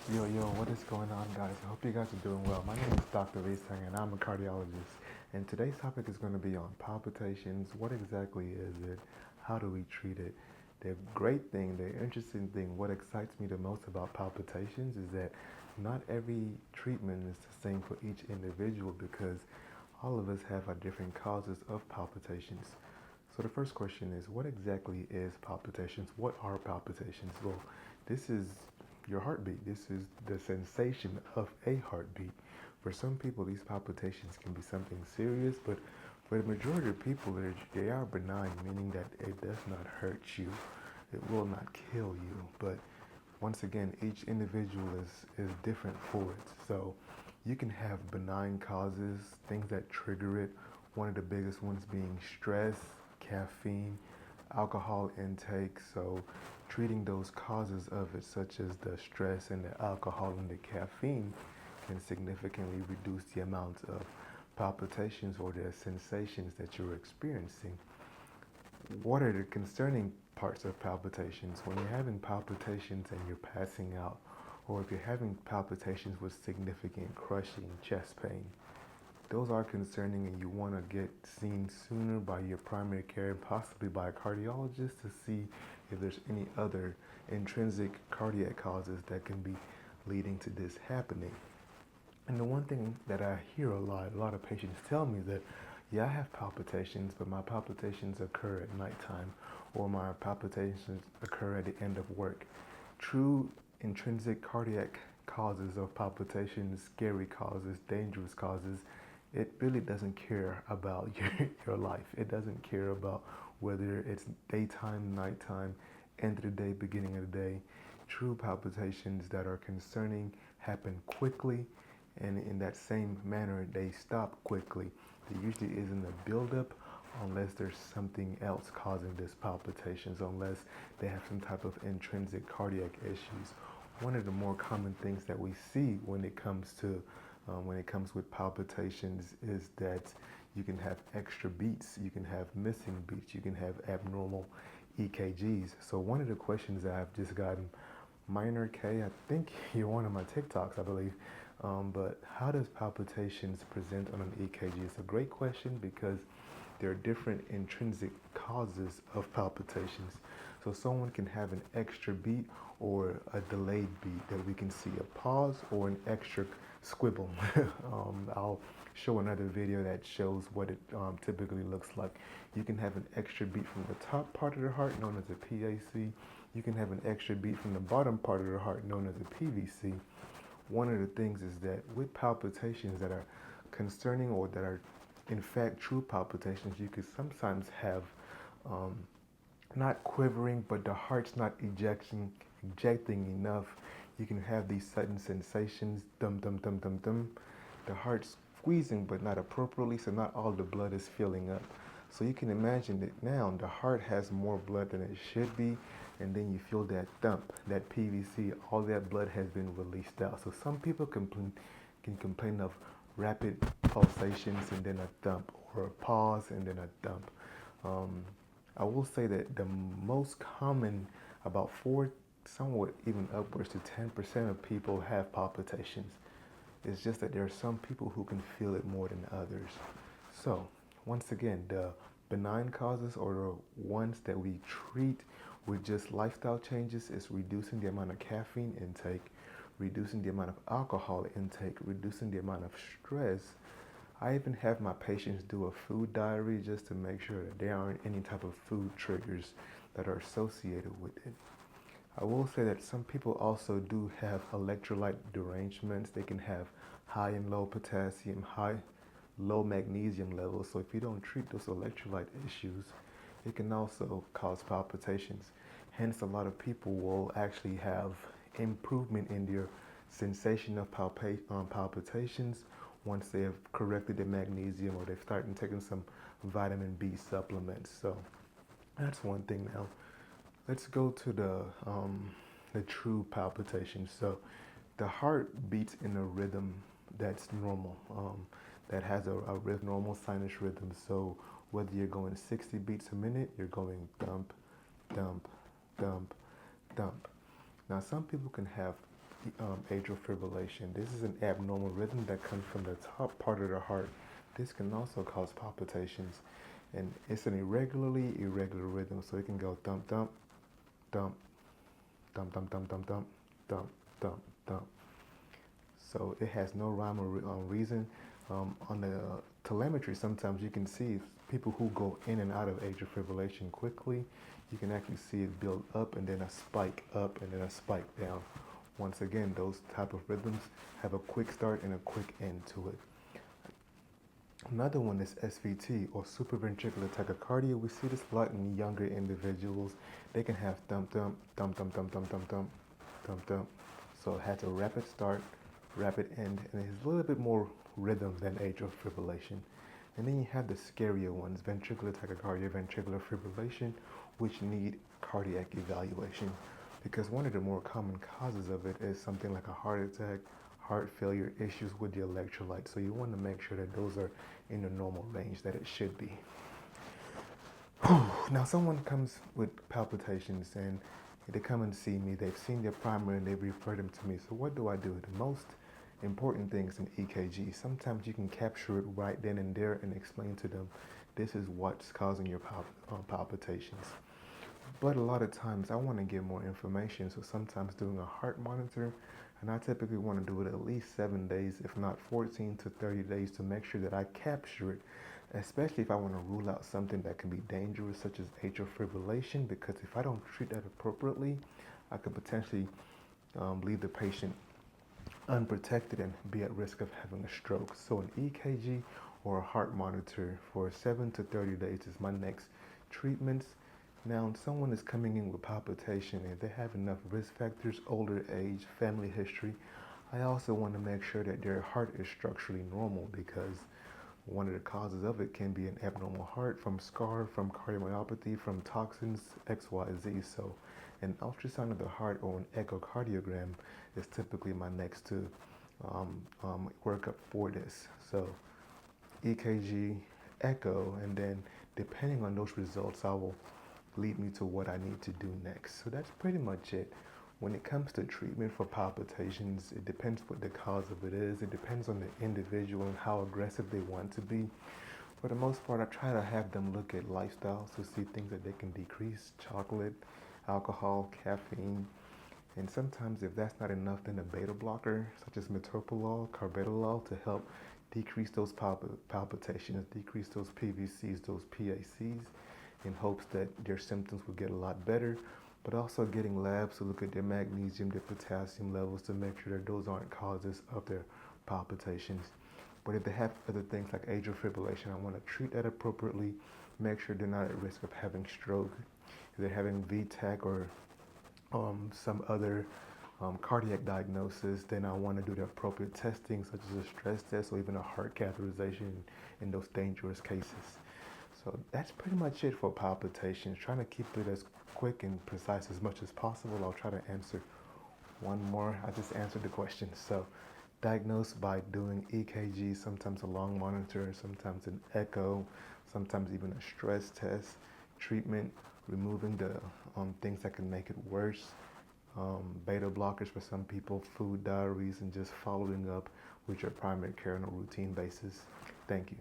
Yo, what is going on, guys? I hope you guys are doing well. My name is Dr. Isang, and I'm a cardiologist. And today's topic is going to be on palpitations. What exactly is it? How do we treat it? The great thing, the interesting thing, what excites me the most about palpitations is that not every treatment is the same for each individual because all of us have our different causes of palpitations. So the first question is, what exactly is palpitations? What are palpitations? Well, this is your heartbeat. This is the sensation of a heartbeat. For some people, these palpitations can be something serious, but for the majority of people, they are benign, meaning that it does not hurt you. It will not kill you. But once again, each individual is different for it. So you can have benign causes, things that trigger it. One of the biggest ones being stress, caffeine, alcohol intake. So treating those causes of it, such as the stress and the alcohol and the caffeine, can significantly reduce the amount of palpitations or the sensations that you're experiencing. What are the concerning parts of palpitations? When you're having palpitations and you're passing out, or if you're having palpitations with significant crushing chest pain, those are concerning and you want to get seen sooner by your primary care and possibly by a cardiologist to see if there's any other intrinsic cardiac causes that can be leading to this happening. And the one thing that I hear a lot of patients tell me that, yeah, I have palpitations, but my palpitations occur at nighttime or my palpitations occur at the end of work. True intrinsic cardiac causes of palpitations, scary causes, dangerous causes, it really doesn't care about your life. It doesn't care about whether it's daytime, nighttime, end of the day, beginning of the day. True palpitations that are concerning happen quickly, and in that same manner, they stop quickly. There usually isn't a buildup unless there's something else causing this palpitations, unless they have some type of intrinsic cardiac issues. One of the more common things that we see when it comes with palpitations is that you can have extra beats, you can have missing beats, you can have abnormal EKGs. So one of the questions that I've just gotten, Minor K, I think you're one of my TikToks, I believe. But how does palpitations present on an EKG? It's a great question because there are different intrinsic causes of palpitations. So someone can have an extra beat or a delayed beat that we can see a pause or an extra squibble. I'll show another video that shows what it typically looks like. You can have an extra beat from the top part of the heart known as a PAC. You can have an extra beat from the bottom part of the heart known as a PVC. One of the things is that with palpitations that are concerning or that are in fact true palpitations, you could sometimes have um, not quivering, but the heart's not ejecting enough. You can have these sudden sensations, dum dum dum dum dum. The heart's squeezing, but not appropriately, so not all the blood is filling up. So you can imagine that now the heart has more blood than it should be, and then you feel that thump, that PVC, all that blood has been released out. So some people can complain of rapid pulsations and then a thump, or a pause and then a thump. Um, I will say that the most common, about somewhat even upwards to 10% of people have palpitations. It's just that there are some people who can feel it more than others. So, once again, the benign causes or the ones that we treat with just lifestyle changes is reducing the amount of caffeine intake, reducing the amount of alcohol intake, reducing the amount of stress. I even have my patients do a food diary just to make sure that there aren't any type of food triggers that are associated with it. I will say that some people also do have electrolyte derangements. They can have high and low potassium, high, low magnesium levels. So if you don't treat those electrolyte issues, it can also cause palpitations. Hence, a lot of people will actually have improvement in their sensation of palpitations once they have corrected their magnesium or they've started taking some vitamin B supplements. So that's one thing now. Let's go to the true palpitation. So the heart beats in a rhythm that's normal, that has a normal sinus rhythm. So whether you're going 60 beats a minute, you're going thump, thump, thump, thump. Now some people can have atrial fibrillation. This is an abnormal rhythm that comes from the top part of the heart. This can also cause palpitations, and it's an irregular rhythm, so it can go thump thump thump thump thump thump thump thump thump thump thump. So it has no rhyme or reason. On the telemetry, sometimes you can see people who go in and out of atrial fibrillation quickly. You can actually see it build up and then a spike up and then a spike down. Once again, those type of rhythms have a quick start and a quick end to it. Another one is SVT, or supraventricular tachycardia. We see this a lot in younger individuals. They can have thump thump thump thump thump thump thump thump thump thump. So it has a rapid start, rapid end, and it's a little bit more rhythm than atrial fibrillation. And then you have the scarier ones, ventricular tachycardia, ventricular fibrillation, which need cardiac evaluation, because one of the more common causes of it is something like a heart attack, heart failure, issues with the electrolytes. So you want to make sure that those are in the normal range that it should be. Now someone comes with palpitations and they come and see me, they've seen their primary and they refer them to me. So what do I do? The most important things in EKG. Sometimes you can capture it right then and there and explain to them, this is what's causing your palpitations. But a lot of times I want to get more information, so sometimes doing a heart monitor, and I typically want to do it at least 7 days, if not 14 to 30 days, to make sure that I capture it, especially if I want to rule out something that can be dangerous, such as atrial fibrillation, because if I don't treat that appropriately, I could potentially leave the patient unprotected and be at risk of having a stroke. So an EKG or a heart monitor for 7 to 30 days is my next treatments. Now, if someone is coming in with palpitation and they have enough risk factors, older age, family history, I also want to make sure that their heart is structurally normal, because one of the causes of it can be an abnormal heart from scar, from cardiomyopathy, from toxins, XYZ. So an ultrasound of the heart or an echocardiogram is typically my next to workup for this. So EKG, echo, and then depending on those results, I will lead me to what I need to do next. So that's pretty much it. When it comes to treatment for palpitations, it depends what the cause of it is. It depends on the individual and how aggressive they want to be. For the most part, I try to have them look at lifestyles to see things that they can decrease: chocolate, alcohol, caffeine. And sometimes if that's not enough, then a beta blocker such as metoprolol, carvedilol, to help decrease those palpitations, decrease those PVCs, those PACs, in hopes that their symptoms will get a lot better. But also getting labs to look at their magnesium, their potassium levels, to make sure that those aren't causes of their palpitations. But if they have other things like atrial fibrillation, I want to treat that appropriately, make sure they're not at risk of having stroke. If they're having VTAC or some other cardiac diagnosis, then I want to do the appropriate testing, such as a stress test or even a heart catheterization in those dangerous cases. So that's pretty much it for palpitations. Trying to keep it as quick and precise as much as possible. I'll try to answer one more. I just answered the question. So diagnosed by doing EKG, sometimes a long monitor, sometimes an echo, sometimes even a stress test. Treatment, removing the things that can make it worse. Beta blockers for some people, food diaries, and just following up with your primary care on a routine basis. Thank you.